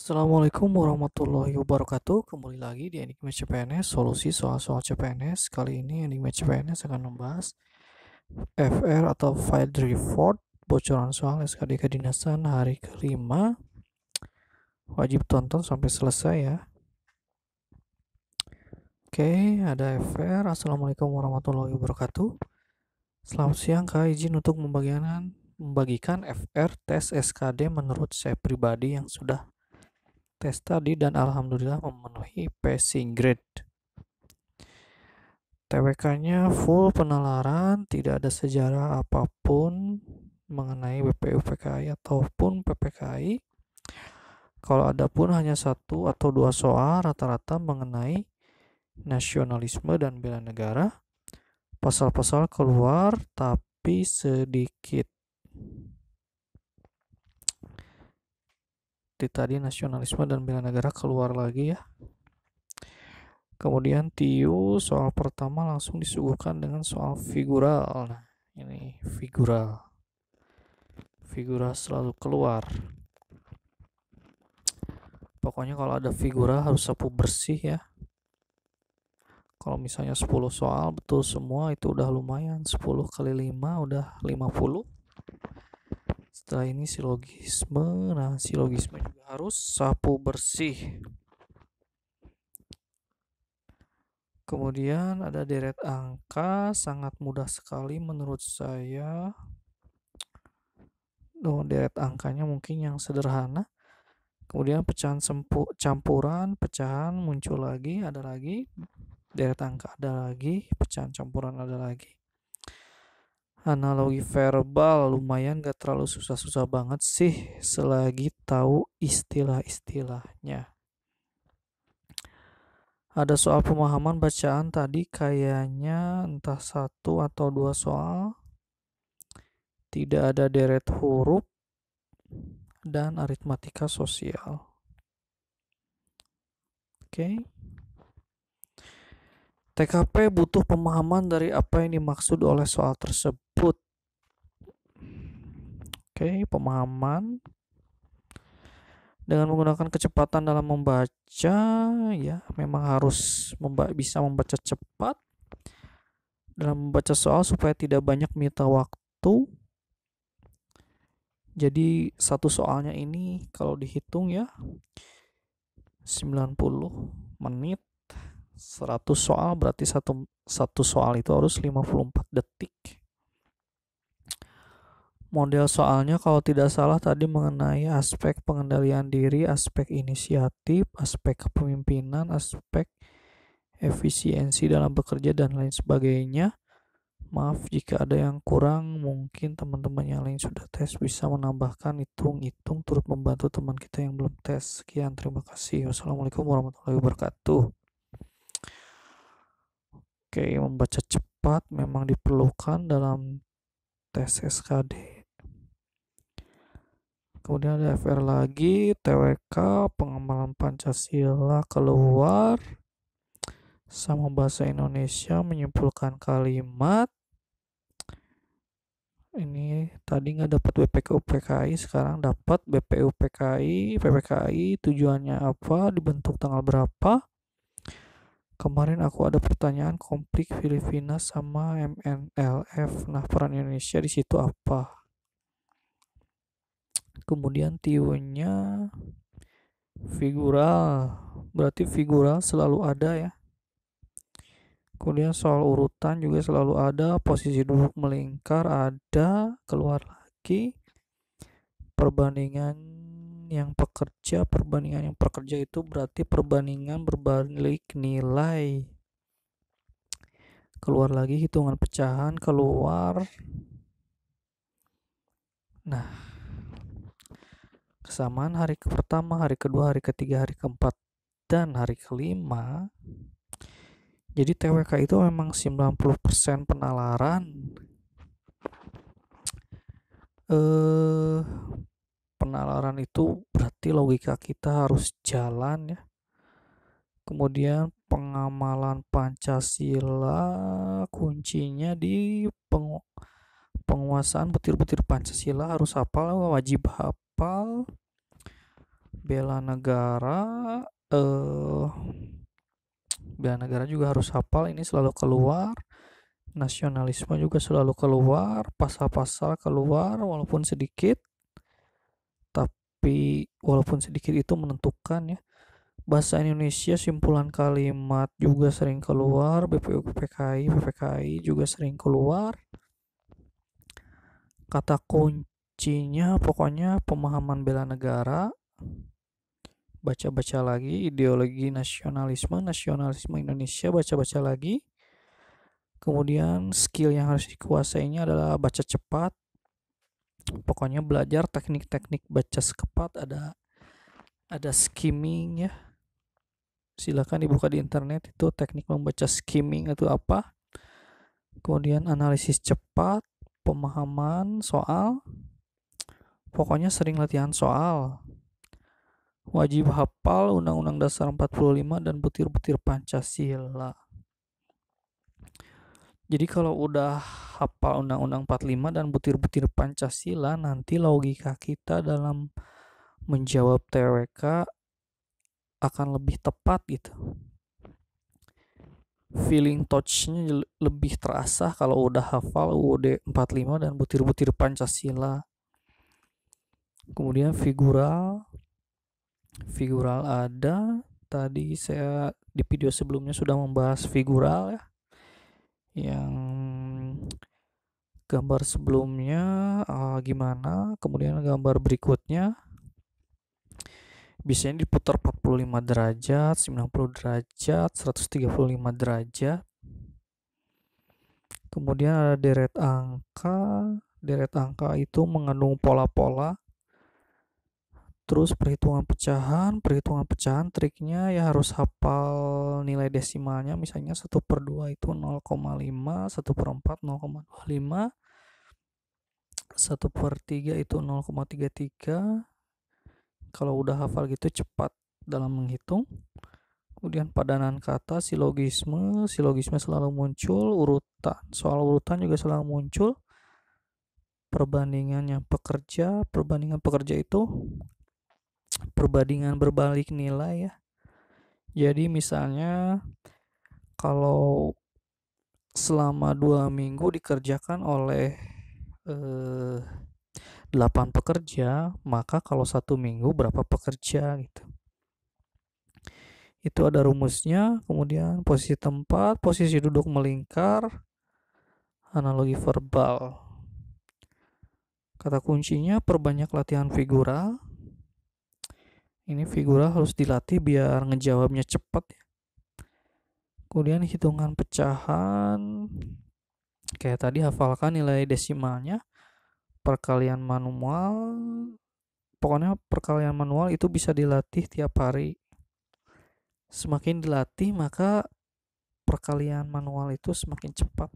Assalamualaikum warahmatullahi wabarakatuh. Kembali lagi di Enigma CPNS, solusi soal-soal CPNS. Kali ini Enigma CPNS akan membahas FR atau File Report, bocoran soal SKD kedinasan hari kelima. Wajib tonton sampai selesai ya. Oke, ada FR. Assalamualaikum warahmatullahi wabarakatuh. Selamat siang Kak, izin untuk membagikan FR tes SKD menurut saya pribadi yang sudah tes tadi dan alhamdulillah memenuhi passing grade. TWK-nya full penalaran, tidak ada sejarah apapun mengenai BPU PKI ataupun PPKI. Kalau ada pun hanya satu atau dua soal rata-rata mengenai nasionalisme dan bela negara. Pasal-pasal keluar tapi sedikit. Tadi nasionalisme dan bela negara keluar lagi ya. Kemudian TIU soal pertama langsung disuguhkan dengan soal figural. Nah, ini figural. Figura selalu keluar. Pokoknya kalau ada figura harus sapu bersih ya. Kalau misalnya 10 soal betul semua itu udah lumayan. 10 kali 5 udah 50. Setelah ini silogisme. Nah, silogisme juga harus sapu bersih. Kemudian ada deret angka, sangat mudah sekali menurut saya. Deret angkanya mungkin yang sederhana. Kemudian pecahan campuran, pecahan muncul lagi, ada lagi. Deret angka ada lagi, pecahan campuran ada lagi. Analogi verbal lumayan gak terlalu susah-susah banget sih selagi tahu istilah-istilahnya. Ada soal pemahaman bacaan tadi kayaknya entah satu atau dua soal. Tidak ada deret huruf dan aritmatika sosial. Oke. TKP butuh pemahaman dari apa yang dimaksud oleh soal tersebut. Oke, pemahaman dengan menggunakan kecepatan dalam membaca ya, memang harus bisa membaca cepat dalam membaca soal supaya tidak banyak menyita waktu. Jadi satu soalnya ini kalau dihitung ya 90 menit, 100 soal berarti satu soal itu harus 54 detik. Model soalnya kalau tidak salah tadi mengenai aspek pengendalian diri, aspek inisiatif, aspek kepemimpinan, aspek efisiensi dalam bekerja dan lain sebagainya. Maaf jika ada yang kurang, mungkin teman-teman yang lain sudah tes bisa menambahkan, hitung-hitung turut membantu teman kita yang belum tes. Sekian, terima kasih. Wassalamualaikum warahmatullahi wabarakatuh. Oke, membaca cepat memang diperlukan dalam tes SKD. Kemudian ada FR lagi, TWK, pengamalan Pancasila keluar, sama bahasa Indonesia menyimpulkan kalimat. Ini tadi nggak dapat BPKU PKI, sekarang dapat BPU PKI. PPKI tujuannya apa, dibentuk tanggal berapa. Kemarin aku ada pertanyaan konflik Filipina sama MNLF. Nah, peran Indonesia di situ apa? Kemudian TIU-nya figural, berarti figural selalu ada ya. Kemudian soal urutan juga selalu ada, posisi duduk melingkar ada, keluar lagi. Perbandingan yang pekerja itu berarti perbandingan berbalik nilai. Keluar lagi hitungan pecahan, keluar. Nah, kesamaan hari pertama, hari kedua, hari ketiga, hari keempat, dan hari kelima. Jadi TWK itu memang 90% penalaran. Penalaran itu berarti logika kita harus jalan ya. Kemudian pengamalan Pancasila kuncinya di penguasaan butir-butir Pancasila harus hafal, wajib hafal. bela negara, bela negara juga harus hafal, ini selalu keluar. Nasionalisme juga selalu keluar, pasal-pasal keluar walaupun sedikit, tapi walaupun sedikit itu menentukan ya. Bahasa Indonesia simpulan kalimat juga sering keluar, BPU PPKI juga sering keluar. Kata kuncinya pokoknya pemahaman bela negara, baca-baca lagi, ideologi nasionalisme Indonesia, baca-baca lagi. Kemudian skill yang harus dikuasainya adalah baca cepat. Pokoknya belajar teknik-teknik baca cepat, ada skimming ya. Silakan dibuka di internet itu teknik membaca skimming itu apa. Kemudian analisis cepat, pemahaman soal. Pokoknya sering latihan soal. Wajib hafal Undang-Undang Dasar 45 dan butir-butir Pancasila. Jadi kalau udah hafal Undang-Undang 45 dan butir-butir Pancasila, nanti logika kita dalam menjawab TWK akan lebih tepat gitu. Feeling touch-nya lebih terasa kalau udah hafal UUD 45 dan butir-butir Pancasila. Kemudian figural ada. Tadi saya di video sebelumnya sudah membahas figural ya. Yang gambar sebelumnya gimana, kemudian gambar berikutnya biasanya diputar 45 derajat, 90 derajat, 135 derajat. Kemudian ada deret angka. Deret angka itu mengandung pola-pola. Terus perhitungan pecahan triknya ya harus hafal nilai desimalnya. Misalnya 1/2 itu 0,5, 1/4 0,25, 1/3 itu 0,33. Kalau udah hafal gitu cepat dalam menghitung. Kemudian padanan kata, silogisme selalu muncul, urutan, soal urutan juga selalu muncul. Perbandingan pekerja itu perbandingan berbalik nilai ya. Jadi misalnya kalau selama 2 minggu dikerjakan oleh 8 pekerja, maka kalau 1 minggu berapa pekerja gitu. Itu ada rumusnya. Kemudian posisi tempat, posisi duduk melingkar, analogi verbal. Kata kuncinya perbanyak latihan figural. Ini figural harus dilatih biar ngejawabnya cepat ya. Kemudian hitungan pecahan, kayak tadi hafalkan nilai desimalnya. Perkalian manual, pokoknya perkalian manual itu bisa dilatih tiap hari. Semakin dilatih maka perkalian manual itu semakin cepat.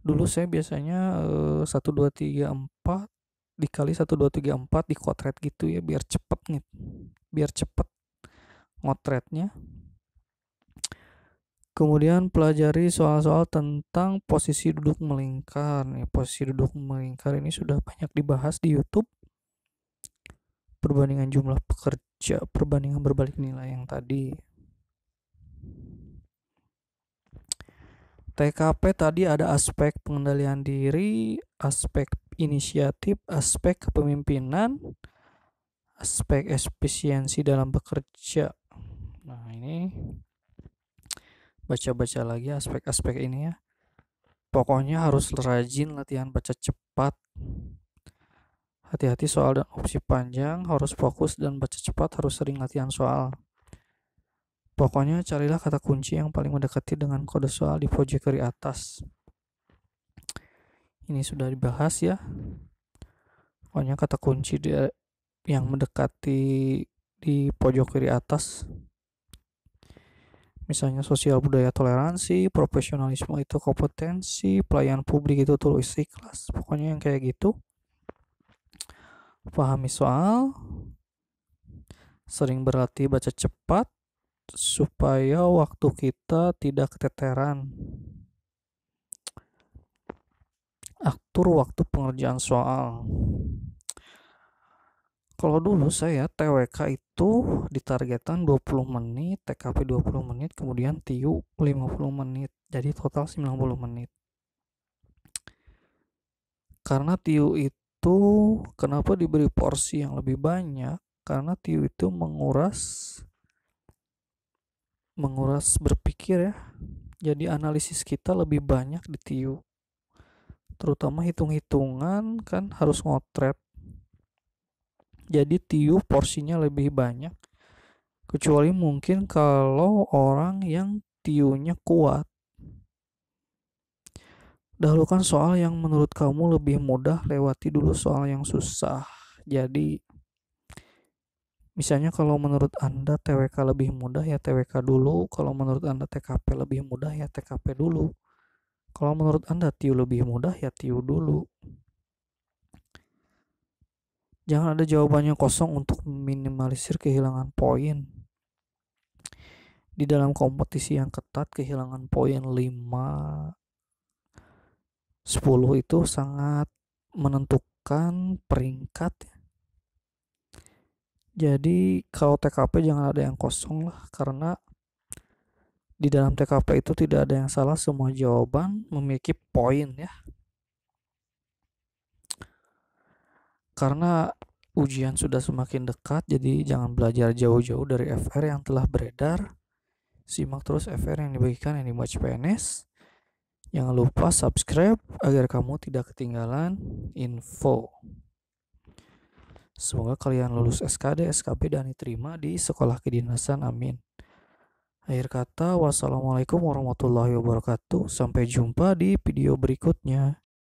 Dulu saya biasanya 1 2 3 4 dikali 1 2 3 4 dikotret gitu ya biar cepet nih. Biar cepet ngotretnya. Kemudian pelajari soal-soal tentang posisi duduk melingkar. Nih, posisi duduk melingkar ini sudah banyak dibahas di YouTube. Perbandingan jumlah pekerja, perbandingan berbalik nilai yang tadi. TKP tadi ada aspek pengendalian diri, aspek inisiatif, aspek kepemimpinan, aspek efisiensi dalam bekerja. Nah, ini baca-baca lagi aspek-aspek ini ya. Pokoknya harus rajin latihan baca cepat. Hati-hati soal dan opsi panjang, harus fokus dan baca cepat, harus sering latihan soal. Pokoknya carilah kata kunci yang paling mendekati dengan kode soal di pojok kiri atas. Ini sudah dibahas ya. Pokoknya kata kunci yang mendekati di pojok kiri atas. Misalnya sosial budaya toleransi, profesionalisme itu kompetensi, pelayan publik itu tulus ikhlas. Pokoknya yang kayak gitu. Pahami soal, sering berlatih baca cepat supaya waktu kita tidak keteteran. Atur waktu pengerjaan soal. Kalau dulu saya TWK itu ditargetkan 20 menit, TKP 20 menit, kemudian TIU 50 menit. Jadi total 90 menit. Karena TIU itu kenapa diberi porsi yang lebih banyak? Karena TIU itu menguras berpikir ya. Jadi analisis kita lebih banyak di TIU. Terutama hitung-hitungan kan harus ngotret. Jadi TIU porsinya lebih banyak. Kecuali mungkin kalau orang yang TIU-nya kuat. Dahulukan soal yang menurut kamu lebih mudah, lewati dulu soal yang susah. Jadi misalnya kalau menurut Anda TWK lebih mudah ya TWK dulu, kalau menurut Anda TKP lebih mudah ya TKP dulu. Kalau menurut Anda TIU lebih mudah ya TIU dulu. Jangan ada jawabannya kosong untuk meminimalisir kehilangan poin. Di dalam kompetisi yang ketat, kehilangan poin 5, 10 itu sangat menentukan peringkat. Jadi kalau TKP jangan ada yang kosong lah, karena di dalam TKP itu tidak ada yang salah, semua jawaban memiliki poin ya. Karena ujian sudah semakin dekat, jadi jangan belajar jauh-jauh dari FR yang telah beredar. Simak terus FR yang dibagikan yang Match PNS. Jangan lupa subscribe agar kamu tidak ketinggalan info. Semoga kalian lulus SKD, SKB, dan diterima di sekolah kedinasan. Amin. Akhir kata, wassalamualaikum warahmatullahi wabarakatuh. Sampai jumpa di video berikutnya.